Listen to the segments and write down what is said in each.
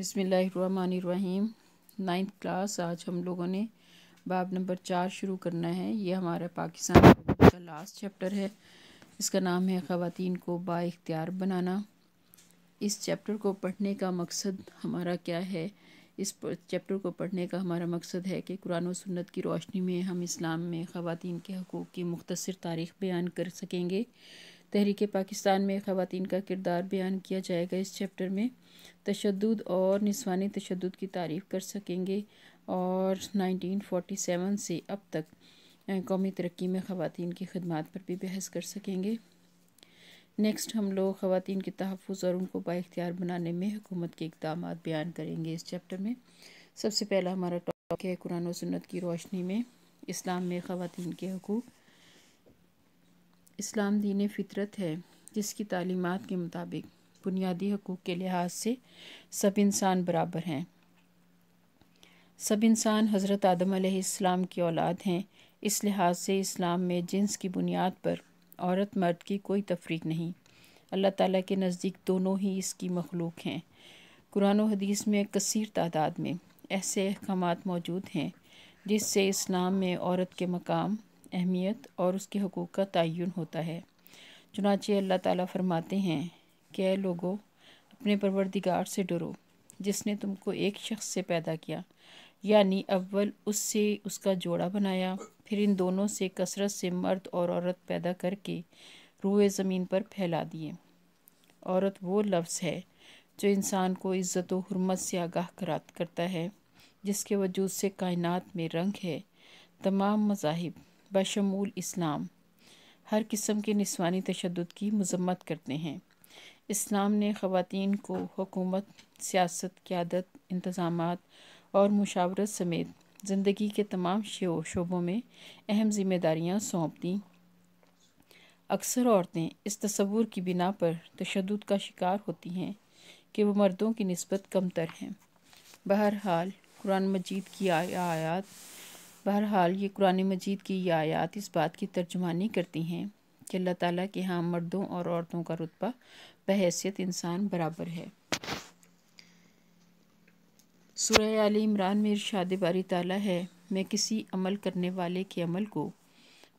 بسم اللہ الرحمن الرحیم۔ 9th کلاس آج ہم لوگوں نے باب نمبر 4 شروع کرنا ہے۔ یہ ہمارا پاکستان کا لاسٹ چیپٹر ہے۔ اس کا نام ہے خواتین کو با اختیار بنانا۔ اس چیپٹر کو پڑھنے کا مقصد ہمارا کیا ہے؟ اس چیپٹر کو پڑھنے کا ہمارا مقصد ہے کہ قرآن و سنت کی روشنی میں ہم اسلام میں خواتین کے حقوق کی مختصر تاریخ بیان کر سکیں گے۔ تحریک پاکستان میں خواتین کا کردار بیان کیا جائے گا۔ اس چیپٹر میں تشدد اور نسوانی تشدد کی تعریف کر سکیں گے اور 1947 سے اب تک قومی ترقی میں خواتین کی خدمات پر بھی بحث کر سکیں گے۔ نیکسٹ ہم لوگ خواتین کے تحفظ اور ان کو با اختیار بنانے میں حکومت کے اقدامات بیان کریں گے۔ اس چیپٹر میں سب سے پہلا ہمارا ٹاپک ہے قرآن و سنت کی روشنی میں اسلام میں خواتین کے حقوق۔ اسلام دین فطرت ہے جس کی تعلیمات کے مطابق بنیادی حقوق کے لحاظ سے سب انسان برابر ہیں۔ سب انسان حضرت آدم علیہ السلام کی اولاد ہیں۔ اس لحاظ سے اسلام میں جنس کی بنیاد پر عورت مرد کی کوئی تفریق نہیں۔ اللہ تعالیٰ کے نزدیک دونوں ہی اس کی مخلوق ہیں۔ قرآن و حدیث میں کثیر تعداد میں ایسے احکامات موجود ہیں جس سے اسلام میں عورت کے مقام، اہمیت اور اس کے حقوق کا تعین ہوتا ہے۔ چنانچہ اللہ تعالیٰ فرماتے ہیں کہ اے لوگو، اپنے پروردگار سے ڈرو جس نے تم کو ایک شخص سے پیدا کیا، یعنی اول اس سے اس کا جوڑا بنایا، پھر ان دونوں سے کثرت سے مرد اور عورت پیدا کر کے روئے زمین پر پھیلا دیے۔ عورت وہ لفظ ہے جو انسان کو عزت و حرمت سے آگاہ کرتا ہے، جس کے وجود سے کائنات میں رنگ ہے۔ تمام مذاہب بشمول اسلام ہر قسم کے نسوانی تشدد کی مذمت کرتے ہیں۔ اسلام نے خواتین کو حکومت، سیاست، قیادت، انتظامات اور مشاورت سمیت زندگی کے تمام شعبوں میں اہم ذمہ داریاں سونپ دیں۔ اکثر عورتیں اس تصور کی بنا پر تشدد کا شکار ہوتی ہیں کہ وہ مردوں کی نسبت کم تر ہیں۔ بہرحال یہ قرآن مجید کی یہ آیات اس بات کی ترجمانی کرتی ہیں کہ اللہ تعالیٰ کے ہاں مردوں اور عورتوں کا رتبہ بحیثیت انسان برابر ہے۔ سورہ آل عمران میں ارشاد باری تعالیٰ ہے، میں کسی عمل کرنے والے کے عمل کو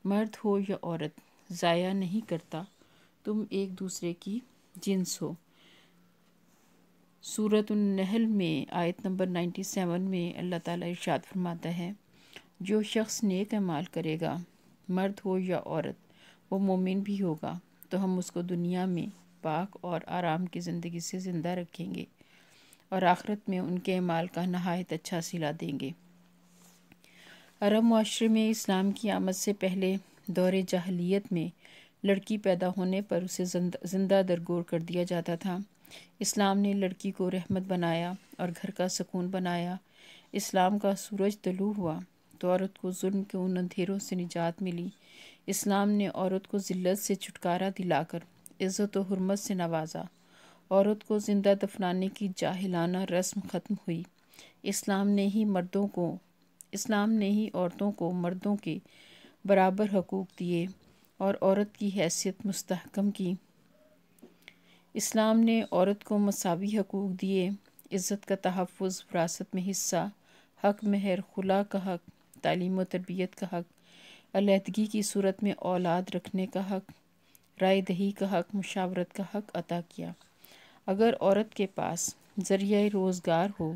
مرد ہو یا عورت ضائع نہیں کرتا، تم ایک دوسرے کی جنس ہو۔ سورۃ النحل میں آیت نمبر 97 میں اللہ تعالیٰ ارشاد فرماتا ہے، جو شخص نیک اعمال کرے گا، مرد ہو یا عورت، وہ مومن بھی ہوگا تو ہم اس کو دنیا میں پاک اور آرام کی زندگی سے زندہ رکھیں گے اور آخرت میں ان کے اعمال کا نہایت اچھا صلہ دیں گے۔ عرب معاشرے میں اسلام کی آمد سے پہلے دور جاہلیت میں لڑکی پیدا ہونے پر اسے زندہ درگور کر دیا جاتا تھا۔ اسلام نے لڑکی کو رحمت بنایا اور گھر کا سکون بنایا۔ اسلام کا سورج طلوع ہوا تو عورت کو ظلم کے ان اندھیروں سے نجات ملی۔ اسلام نے عورت کو ذلت سے چھٹکارا دلا کر عزت و حرمت سے نوازا۔ عورت کو زندہ دفنانے کی جاہلانہ رسم ختم ہوئی۔ اسلام نے ہی عورتوں کو مردوں کے برابر حقوق دیے اور عورت کی حیثیت مستحکم کی۔ اسلام نے عورت کو مساوی حقوق دیے، عزت کا تحفظ، وراثت میں حصہ، حق مہر، خلا کا حق، تعلیم و تربیت کا حق، علیحدگی کی صورت میں اولاد رکھنے کا حق، رائے دہی کا حق، مشاورت کا حق عطا کیا۔ اگر عورت کے پاس ذریعہ روزگار ہو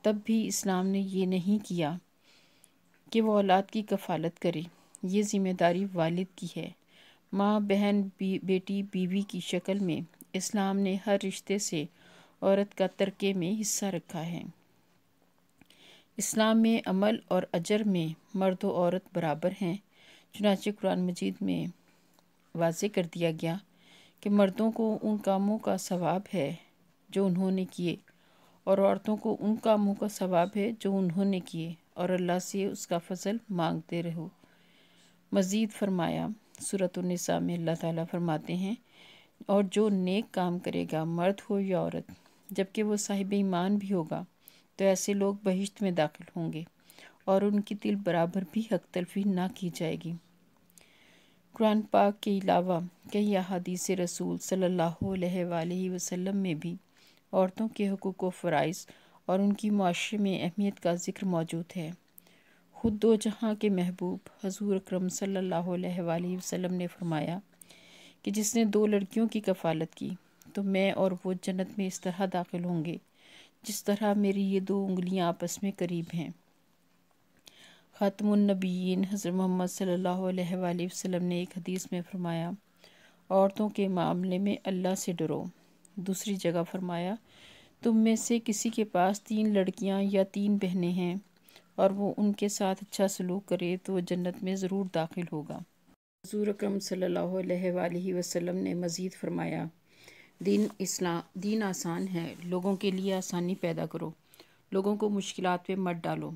تب بھی اسلام نے یہ نہیں کیا کہ وہ اولاد کی کفالت کرے۔ یہ ذمہ داری والد کی ہے۔ ماں، بہن، بیٹی، بیوی کی شکل میں اسلام نے ہر رشتے سے عورت کا ترکے میں حصہ رکھا ہے۔ اسلام میں عمل اور اجر میں مرد و عورت برابر ہیں۔ چنانچہ قرآن مجید میں واضح کر دیا گیا کہ مردوں کو ان کاموں کا ثواب ہے جو انہوں نے کیے اور عورتوں کو ان کاموں کا ثواب ہے جو انہوں نے کیے، اور اللہ سے اس کا فضل مانگتے رہو۔ مزید فرمایا سورۃ النساء میں اللہ تعالیٰ فرماتے ہیں، اور جو نیک کام کرے گا، مرد ہو یا عورت، جبکہ وہ صاحب ایمان بھی ہوگا، تو ایسے لوگ بہشت میں داخل ہوں گے اور ان کی دل برابر بھی حق تلفی نہ کی جائے گی۔ قرآن پاک کے علاوہ کئی احادیث رسول صلی اللہ علیہ وآلہ وسلم میں بھی عورتوں کے حقوق و فرائض اور ان کی معاشرے میں اہمیت کا ذکر موجود ہے۔ خود دو جہاں کے محبوب حضور اکرم صلی اللہ علیہ وآلہ وسلم نے فرمایا کہ جس نے 2 لڑکیوں کی کفالت کی تو میں اور وہ جنت میں اس طرح داخل ہوں گے جس طرح میری یہ 2 انگلیاں آپس میں قریب ہیں۔ خاتم النبیین حضرت محمد صلی اللہ علیہ وآلہ وسلم نے ایک حدیث میں فرمایا، عورتوں کے معاملے میں اللہ سے ڈرو۔ دوسری جگہ فرمایا، تم میں سے کسی کے پاس 3 لڑکیاں یا 3 بہنیں ہیں اور وہ ان کے ساتھ اچھا سلوک کرے تو وہ جنت میں ضرور داخل ہوگا۔ حضور اکرم صلی اللہ علیہ وآلہ وسلم نے مزید فرمایا، دین آسان ہے، لوگوں کے لیے آسانی پیدا کرو، لوگوں کو مشکلات پہ مت ڈالو۔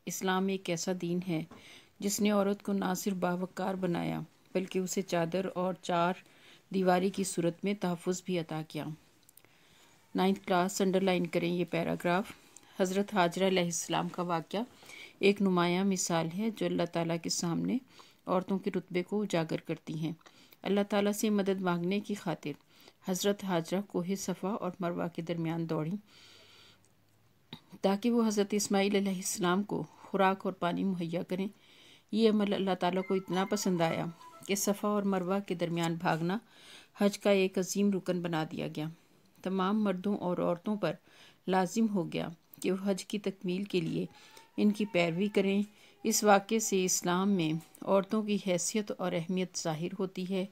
اسلام ایک ایسا دین ہے جس نے عورت کو نہ صرف باوقار بنایا بلکہ اسے چادر اور 4 دیواری کی صورت میں تحفظ بھی عطا کیا۔ 9th کلاس انڈرلائن کریں یہ پیراگراف۔ حضرت حاجرہ علیہ السلام کا واقعہ ایک نمایاں مثال ہے جو اللہ تعالیٰ کے سامنے عورتوں کے رتبے کو اجاگر کرتی ہیں۔ اللہ تعالیٰ سے مدد مانگنے کی خاطر حضرت حاجرہ کوہ صفا اور مروہ کے درمیان دوڑیں تاکہ وہ حضرت اسماعیل علیہ السلام کو خوراک اور پانی مہیا کریں۔ یہ عمل اللہ تعالیٰ کو اتنا پسند آیا کہ صفا اور مروہ کے درمیان بھاگنا حج کا ایک عظیم رکن بنا دیا گیا۔ تمام مردوں اور عورتوں پر لازم ہو گیا کہ وہ حج کی تکمیل کے لیے ان کی پیروی کریں۔ اس واقعے سے اسلام میں عورتوں کی حیثیت اور اہمیت ظاہر ہوتی ہے۔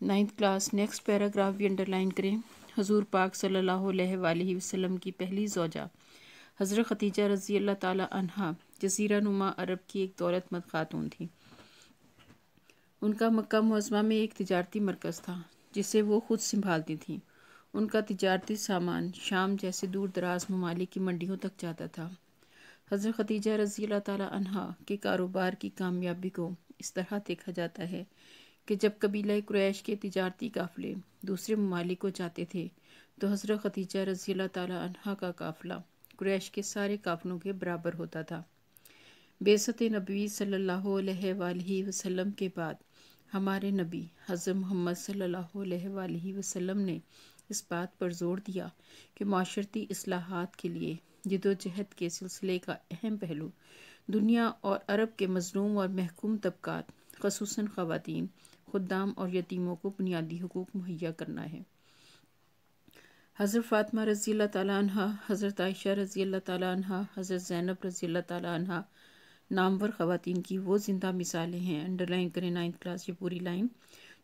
9th کلاس نیکسٹ پیراگراف بھی انڈرلائن کریں۔ حضور پاک صلی اللہ علیہ وآلہ وسلم کی پہلی زوجہ حضرت خدیجہ رضی اللہ تعالی عنہا جزیرہ نما عرب کی ایک دولت مند خاتون تھی۔ ان کا مکہ معظمہ میں ایک تجارتی مرکز تھا جسے وہ خود سنبھالتی تھیں۔ ان کا تجارتی سامان شام جیسے دور دراز ممالک کی منڈیوں تک جاتا تھا۔ حضرت خدیجہ رضی اللہ تعالی عنہا کے کاروبار کی کامیابی کو اس طرح دیکھا جاتا ہے کہ جب قبیلہ قریش کے تجارتی قافلے دوسرے ممالک کو جاتے تھے تو حضرت خدیجہ رضی اللہ تعالی عنہا کا قافلہ قریش کے سارے قافلوں کے برابر ہوتا تھا۔ بعثت نبوی صلی اللہ علیہ وآلہ وسلم کے بعد ہمارے نبی حضرت محمد صلی اللہ علیہ وآلہ وسلم نے اس بات پر زور دیا کہ معاشرتی اصلاحات کے لیے جدوجہد کے سلسلے کا اہم پہلو دنیا اور عرب کے مظلوم اور محکوم طبقات خصوصاً خواتین، خدام اور یتیموں کو بنیادی حقوق مہیا کرنا ہے۔ حضرت فاطمہ رضی اللہ تعالیٰ عنہا، حضرت عائشہ رضی اللہ تعالیٰ عنہا، حضرت زینب رضی اللہ تعالیٰ عنہا نامور خواتین کی وہ زندہ مثالیں ہیں، انڈرلائن کریں 9th کلاس یہ پوری لائن،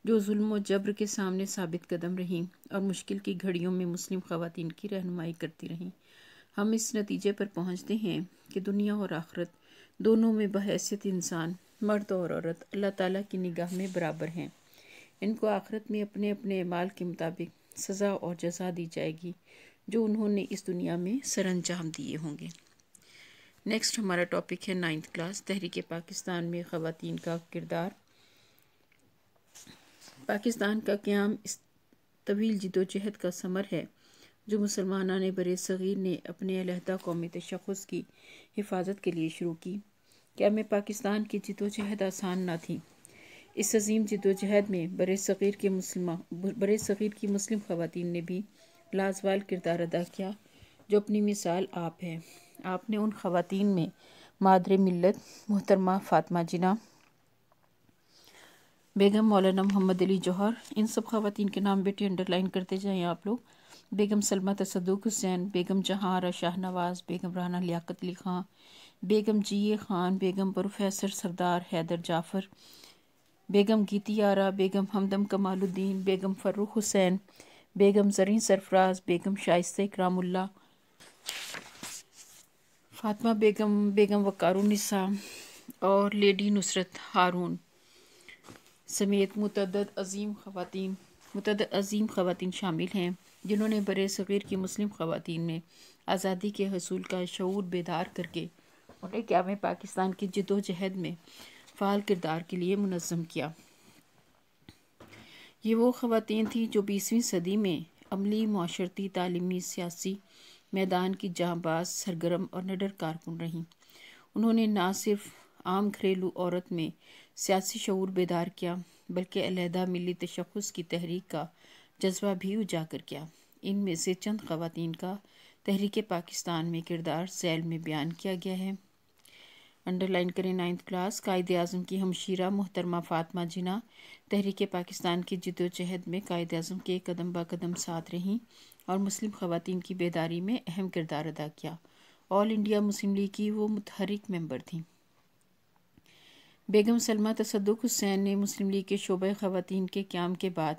جو ظلم و جبر کے سامنے ثابت قدم رہیں اور مشکل کی گھڑیوں میں مسلم خواتین کی رہنمائی کرتی رہیں۔ ہم اس نتیجے پر پہنچتے ہیں کہ دنیا اور آخرت دونوں میں بحیثیت انسان مرد اور عورت اللہ تعالیٰ کی نگاہ میں برابر ہیں۔ ان کو آخرت میں اپنے اپنے اعمال کے مطابق سزا اور جزا دی جائے گی جو انہوں نے اس دنیا میں سر انجام دیے ہوں گے۔ نیکسٹ ہمارا ٹاپک ہے 9th کلاس تحریک پاکستان میں خواتین کا کردار۔ پاکستان کا قیام اس طویل جدوجہد کا ثمر ہے جو مسلمانان برِ صغیر نے اپنے علیحدہ قومی تشخص کی حفاظت کے لیے شروع کی۔ قیام پاکستان کی جدوجہد آسان نہ تھی۔ اس عظیم جدوجہد میں برِ صغیر کی مسلم خواتین نے بھی لازوال کردار ادا کیا جو اپنی مثال آپ ہے۔ آپ نے ان خواتین میں مادر ملت محترمہ فاطمہ جناح، بیگم مولانا محمد علی جوہر، ان سب خواتین کے نام بیٹی انڈرلائن کرتے جائیں آپ لوگ، بیگم سلمہ تصدق حسین، بیگم جہاں آرا شاہ نواز، بیگم رانا لیاقت علی خان، بیگم جی اے خان، بیگم پروفیسر سردار حیدر جعفر، بیگم گیتی آرا، بیگم ہمدم کمال الدین، بیگم فرخ حسین، بیگم زریں سرفراز، بیگم شائستہ اکرام اللہ، فاطمہ بیگم، بیگم وقار النساء اور لیڈی نصرت ہارون سمیت متعدد عظیم خواتین شامل ہیں جنہوں نے برِ صغیر کی مسلم خواتین میں آزادی کے حصول کا شعور بیدار کر کے انہیں قیام پاکستان کی جدوجہد میں فعال کردار کے لیے منظم کیا۔ یہ وہ خواتین تھیں جو 20ویں صدی میں عملی، معاشرتی، تعلیمی، سیاسی میدان کی جاں باز، سرگرم اور نڈر کارکن رہیں۔ انہوں نے نہ صرف عام گھریلو عورت میں سیاسی شعور بیدار کیا بلکہ علیحدہ ملی تشخص کی تحریک کا جذبہ بھی اجاگر کیا۔ ان میں سے چند خواتین کا تحریک پاکستان میں کردار ذیل میں بیان کیا گیا ہے۔ انڈرلائن کریں 9th کلاس۔ قائد اعظم کی ہمشیرہ محترمہ فاطمہ جناح تحریک پاکستان کی جدوجہد میں قائد اعظم کے قدم بہ قدم ساتھ رہیں اور مسلم خواتین کی بیداری میں اہم کردار ادا کیا۔ آل انڈیا مسلم لیگ کی وہ متحرک ممبر تھیں۔ بیگم سلمہ تصدق حسین نے مسلم لیگ کے شعبہ خواتین کے قیام کے بعد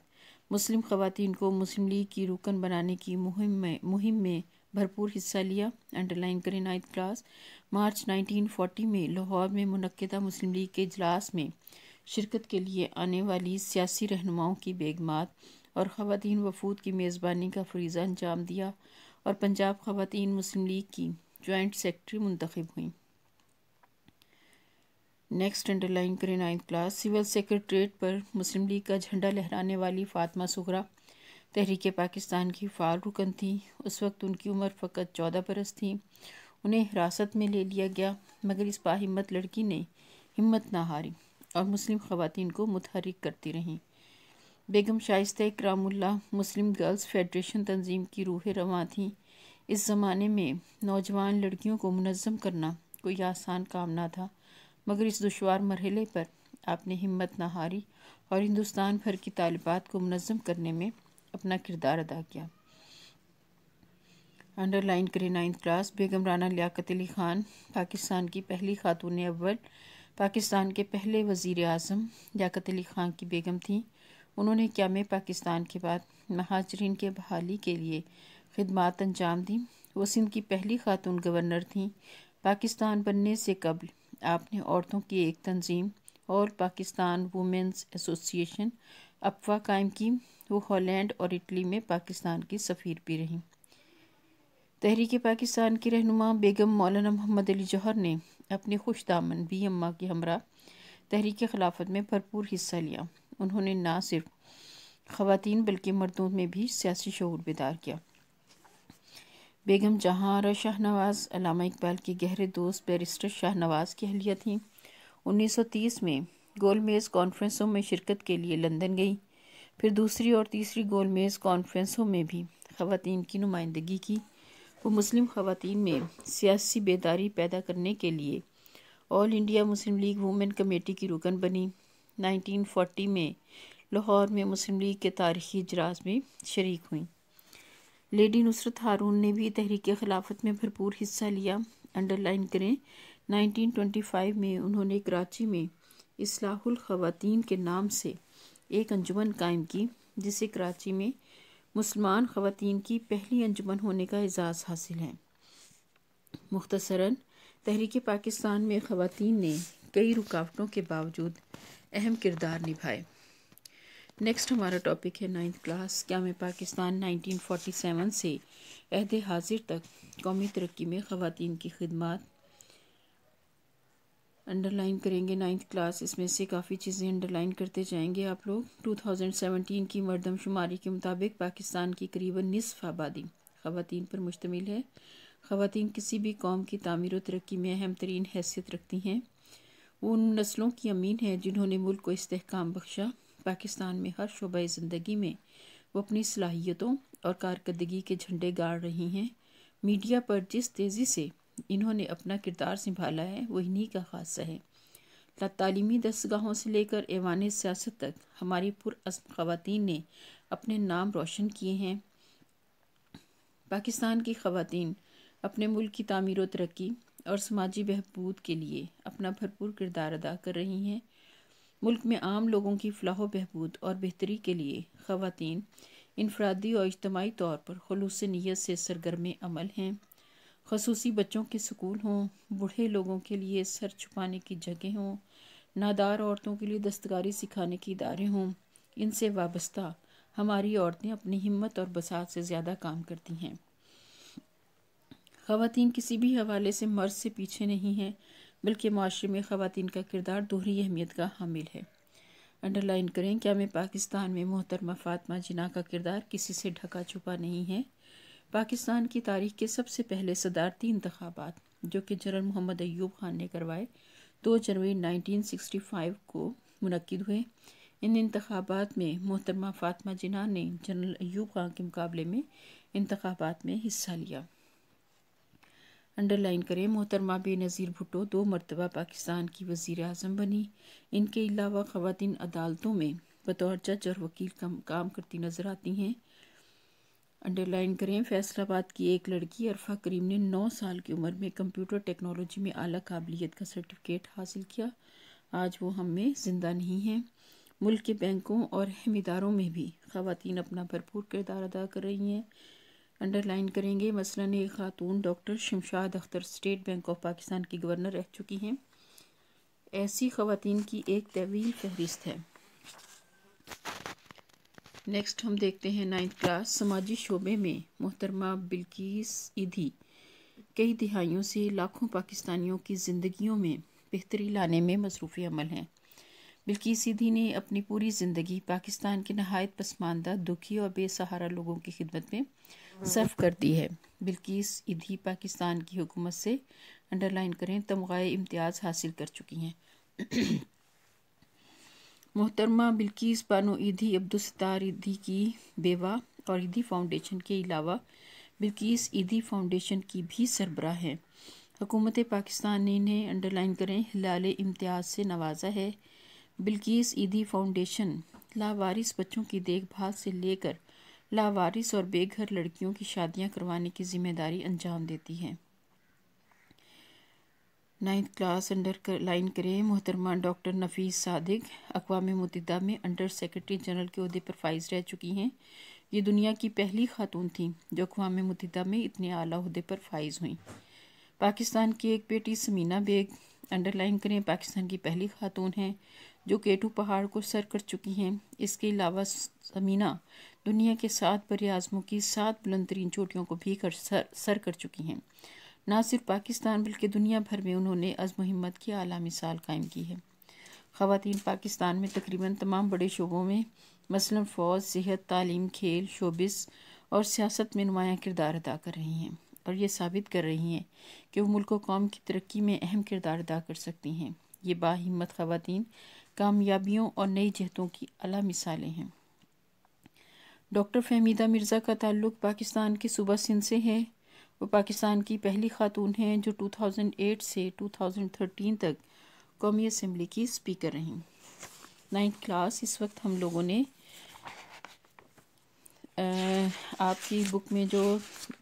مسلم خواتین کو مسلم لیگ کی رکن بنانے کی مہم میں بھرپور حصہ لیا۔ انڈرلائن کریں 9th کلاس۔ مارچ 1940 میں لاہور میں منعقدہ مسلم لیگ کے اجلاس میں شرکت کے لیے آنے والی سیاسی رہنماؤں کی بیگمات اور خواتین وفود کی میزبانی کا فریضہ انجام دیا اور پنجاب خواتین مسلم لیگ کی جوائنٹ سیکرٹری منتخب ہوئیں۔ نیکسٹ انڈرلائن کریں 9th کلاس۔ سول سیکریٹریٹ پر مسلم لیگ کا جھنڈا لہرانے والی فاطمہ صغریٰ تحریک پاکستان کی فعال رکن تھیں۔ اس وقت ان کی عمر فقط 14 برس تھی۔ انہیں حراست میں لے لیا گیا، مگر اس باہمت لڑکی نے ہمت نہ ہاری اور مسلم خواتین کو متحرک کرتی رہیں۔ بیگم شائستہ اکرام اللہ مسلم گرلز فیڈریشن تنظیم کی روح رواں تھیں۔ اس زمانے میں نوجوان لڑکیوں کو منظم کرنا کوئی آسان کام نہ تھا، مگر اس دشوار مرحلے پر آپ نے ہمت نہ ہاری اور ہندوستان بھر کی طالبات کو منظم کرنے میں اپنا کردار ادا کیا۔ انڈرلائن کریں 9th کلاس۔ بیگم رانا لیاقت علی خان پاکستان کی پہلی خاتون اول پاکستان کے پہلے وزیر اعظم لیاقت علی خان کی بیگم تھیں۔ انہوں نے قیام پاکستان کے بعد مہاجرین کے بحالی کے لیے خدمات انجام دیں۔ وہ سندھ کی پہلی خاتون گورنر تھیں۔ پاکستان بننے سے قبل آپ نے عورتوں کی ایک تنظیم آل پاکستان وومنز ایسوسی ایشن اپوا قائم کی۔ وہ ہالینڈ اور اٹلی میں پاکستان کی سفیر بھی رہیں۔ تحریک پاکستان کی رہنما بیگم مولانا محمد علی جوہر نے اپنی خوش دامن بی اماں کے ہمراہ تحریک خلافت میں بھرپور حصہ لیا۔ انہوں نے نہ صرف خواتین بلکہ مردوں میں بھی سیاسی شعور بیدار کیا۔ بیگم جہاں آرا شاہ نواز علامہ اقبال کے گہرے دوست بیرسٹر شاہ نواز کی اہلیہ تھیں۔ 1930 میں گول میز کانفرنسوں میں شرکت کے لیے لندن گئیں، پھر دوسری اور تیسری گول میز کانفرنسوں میں بھی خواتین کی نمائندگی کی۔ وہ مسلم خواتین میں سیاسی بیداری پیدا کرنے کے لیے All India Muslim League Women Committee کی رکن بنی۔ 1940 میں لاہور میں مسلم لیگ کے تاریخی اجلاس میں شریک ہوئیں۔ لیڈی نصرت ہارون نے بھی تحریک خلافت میں بھرپور حصہ لیا۔ انڈرلائن کریں 1925 میں انہوں نے کراچی میں اصلاح الخواتین کے نام سے ایک انجمن قائم کی، جسے کراچی میں مسلمان خواتین کی پہلی انجمن ہونے کا اعزاز حاصل ہے۔ مختصراً تحریک پاکستان میں خواتین نے کئی رکاوٹوں کے باوجود اہم کردار نبھائے۔ نیکسٹ ہمارا ٹاپک ہے 9th کلاس۔ قیام پاکستان 1947 سے عہد حاضر تک قومی ترقی میں خواتین کی خدمات۔ انڈرلائن کریں گے 9th کلاس۔ اس میں سے کافی چیزیں انڈرلائن کرتے جائیں گے آپ لوگ۔ 2017 کی مردم شماری کے مطابق پاکستان کی قریباً نصف آبادی خواتین پر مشتمل ہے۔ خواتین کسی بھی قوم کی تعمیر و ترقی میں اہم ترین حیثیت رکھتی ہیں۔ وہ ان نسلوں کی امین ہیں جنہوں نے ملک کو استحکام بخشا۔ پاکستان میں ہر شعبہ زندگی میں وہ اپنی صلاحیتوں اور کارکردگی کے جھنڈے گاڑ رہی ہیں۔ میڈیا پر جس تیزی سے انہوں نے اپنا کردار سنبھالا ہے وہ انہی کا خاصہ ہے۔ تعلیمی دستگاہوں سے لے کر ایوان سیاست تک ہماری پرعزم خواتین نے اپنے نام روشن کیے ہیں۔ پاکستان کی خواتین اپنے ملک کی تعمیر و ترقی اور سماجی بہبود کے لیے اپنا بھرپور کردار ادا کر رہی ہیں۔ ملک میں عام لوگوں کی فلاح و بہبود اور بہتری کے لیے خواتین انفرادی اور اجتماعی طور پر خلوص نیت سے سرگرم عمل ہیں۔ خصوصی بچوں کے سکول ہوں، بوڑھے لوگوں کے لیے سر چھپانے کی جگہ ہوں، نادار عورتوں کے لیے دستکاری سکھانے کے ادارے ہوں، ان سے وابستہ ہماری عورتیں اپنی ہمت اور بساط سے زیادہ کام کرتی ہیں۔ خواتین کسی بھی حوالے سے مرد سے پیچھے نہیں ہیں، بلکہ معاشرے میں خواتین کا کردار دوہری اہمیت کا حامل ہے۔ انڈرلائن کریں قیام پاکستان میں محترمہ فاطمہ جناح کا کردار کسی سے ڈھکا چھپا نہیں ہے۔ پاکستان کی تاریخ کے سب سے پہلے صدارتی انتخابات جو کہ جنرل محمد ایوب خان نے کروائے 2 جنوری 1965 کو منعقد ہوئے۔ ان انتخابات میں محترمہ فاطمہ جناح نے جنرل ایوب خان کے مقابلے میں انتخابات میں حصہ لیا۔ انڈرلائن کریں، محترمہ بے نظیر بھٹو 2 مرتبہ پاکستان کی وزیر اعظم بنی۔ ان کے علاوہ خواتین عدالتوں میں بطور جج اور وکیل کام کرتی نظر آتی ہیں۔ انڈرلائن کریں، فیصل آباد کی ایک لڑکی عرفہ کریم نے 9 سال کی عمر میں کمپیوٹر ٹیکنالوجی میں اعلیٰ قابلیت کا سرٹیفکیٹ حاصل کیا۔ آج وہ ہم میں زندہ نہیں ہیں۔ ملک کے بینکوں اور اہم اداروں میں بھی خواتین اپنا بھرپور کردار ادا کر رہی ہیں۔ انڈرلائن کریں گے، مثلاً ایک خاتون doctor Shamshad Akhtar state bank of Pakistan کی گورنر رہ چکی ہیں۔ ایسی خواتین کی ایک طویل فہرست ہے۔ نیکسٹ ہم دیکھتے ہیں 9th کلاس سماجی شعبے میں محترمہ بلقیس ایدھی کئی دہائیوں سے لاکھوں پاکستانیوں کی زندگیوں میں بہتری لانے میں مصروف عمل ہیں۔ بلقیس ایدھی نے اپنی پوری زندگی پاکستان کے نہایت پسماندہ، دکھی اور بے سہارا لوگوں کی خدمت میں صرف کر دی ہے۔ بلقیس ایدھی پاکستان کی حکومت سے انڈرلائن کریں تمغۂ امتیاز حاصل کر چکی ہیں۔ محترمہ بلقیس بانو ایدھی عبدالستار ایدھی کی بیوہ اور ایدھی فاؤنڈیشن کے علاوہ بلقیس ایدھی فاؤنڈیشن کی بھی سربراہ ہیں۔ حکومت پاکستان نے انہیں انڈرلائن کریں ہلال امتیاز سے نوازا ہے۔ بلقیس ایدھی فاؤنڈیشن لاوارث بچوں کی دیکھ بھال سے لے کر لاوارث اور بے گھر لڑکیوں کی شادیاں کروانے کی ذمہ داری انجام دیتی ہے۔ 9th کلاس انڈرلائن کریں محترمہ ڈاکٹر نفیس صادق اقوام متحدہ میں انڈر سیکرٹری جنرل کے عہدے پر فائز رہ چکی ہیں۔ یہ دنیا کی پہلی خاتون تھیں جو اقوام متحدہ میں اتنے اعلیٰ عہدے پر فائز ہوئیں۔ پاکستان کی ایک بیٹی سمینہ بیگ انڈرلائن کریں پاکستان کی پہلی خاتون ہیں جو کیٹو پہاڑ کو سر کر چکی ہیں۔ اس کے علاوہ سمینہ دنیا کے 7 بر اعظموں کی 7 بلند ترین چوٹیوں کو بھی سر کر چکی ہیں۔ نہ صرف پاکستان بلکہ دنیا بھر میں انہوں نے عزم و ہمت کی اعلیٰ مثال قائم کی ہے۔ خواتین پاکستان میں تقریباً تمام بڑے شعبوں میں مثلاً فوج، صحت، تعلیم، کھیل، شوبز اور سیاست میں نمایاں کردار ادا کر رہی ہیں اور یہ ثابت کر رہی ہیں کہ وہ ملک و قوم کی ترقی میں اہم کردار ادا کر سکتی ہیں۔ یہ باہمت خواتین کامیابیوں اور نئی جہتوں کی اعلیٰ مثالیں ہیں۔ ڈاکٹر فہمیدہ مرزا کا تعلق پاکستان کے صوبہ سندھ سے ہے۔ وہ پاکستان کی پہلی خاتون ہیں جو 2008 سے 2013 تک قومی اسمبلی کی اسپیکر رہیں۔ 9th کلاس اس وقت ہم لوگوں نے آپ کی بک میں جو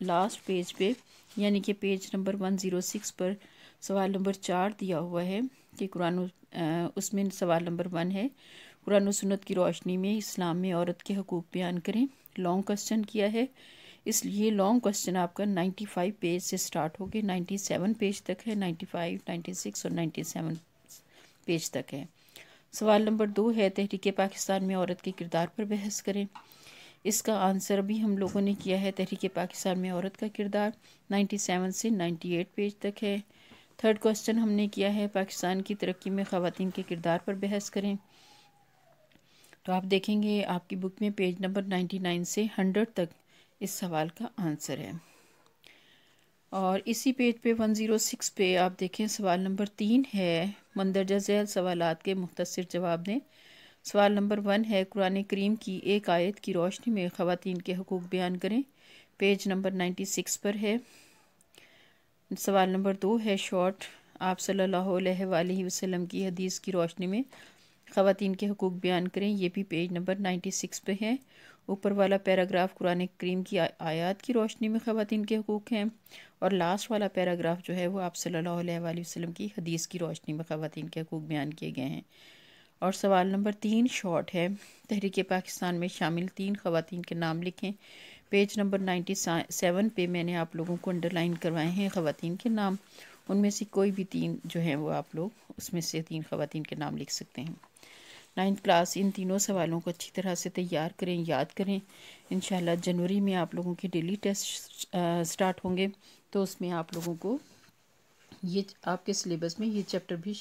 لاسٹ پیج پہ یعنی کہ پیج نمبر 106 پر سوال نمبر 4 دیا ہوا ہے کہ اس میں سوال نمبر 1 ہے قرآن و سنت کی روشنی میں اسلام میں عورت کے حقوق بیان کریں۔ لانگ کوسچن کیا ہے، اس لیے لانگ کوسچن آپ کا 95 پیج سے سٹارٹ ہو کے 97 پیج تک ہے، 95، 96 اور 97 پیج تک ہے۔ سوال نمبر 2 ہے تحریک پاکستان میں عورت کے کردار پر بحث کریں۔ اس کا آنسر بھی ہم لوگوں نے کیا ہے، تحریک پاکستان میں عورت کا کردار 97 سے 98 پیج تک ہے۔ تھرڈ کوسچن ہم نے کیا ہے پاکستان کی ترقی میں خواتین کے کردار پر بحث کریں۔ تو آپ دیکھیں گے آپ کی بک میں پیج نمبر 99 سے 100 تک اس سوال کا آنسر ہے۔ اور اسی پیج پہ 106 پہ آپ دیکھیں سوال نمبر 3 ہے مندرجہ ذیل سوالات کے مختصر جواب دیں۔ سوال نمبر 1 ہے قرآن کریم کی ایک آیت کی روشنی میں خواتین کے حقوق بیان کریں، پیج نمبر 96 پر ہے۔ سوال نمبر 2 ہے شارٹ آپ صلی اللہ علیہ وآلہ وسلم کی حدیث کی روشنی میں خواتین کے حقوق بیان کریں، یہ بھی پیج نمبر 96 پہ ہے۔ اوپر والا پیراگراف قرآن کریم کی آیات کی روشنی میں خواتین کے حقوق ہیں اور لاسٹ والا پیراگراف جو ہے وہ آپ صلی اللہ علیہ وآلہ وسلم کی حدیث کی روشنی میں خواتین کے حقوق بیان کیے گئے ہیں۔ اور سوال نمبر 3 شارٹ ہے تحریک پاکستان میں شامل 3 خواتین کے نام لکھیں، پیج نمبر 97 پہ میں نے آپ لوگوں کو انڈرلائن کروائے ہیں خواتین کے نام، ان میں سے کوئی بھی 3 جو ہیں وہ آپ لوگ اس میں سے 3 خواتین کے نام لکھ سکتے ہیں۔ 9th کلاس ان تینوں سوالوں کو اچھی طرح سے تیار کریں، یاد کریں۔ انشاءاللہ جنوری میں آپ لوگوں کے ڈیلی ٹیسٹ سٹارٹ ہوں گے تو اس میں آپ لوگوں کو یہ آپ کے سلیبس میں یہ چیپٹر بھی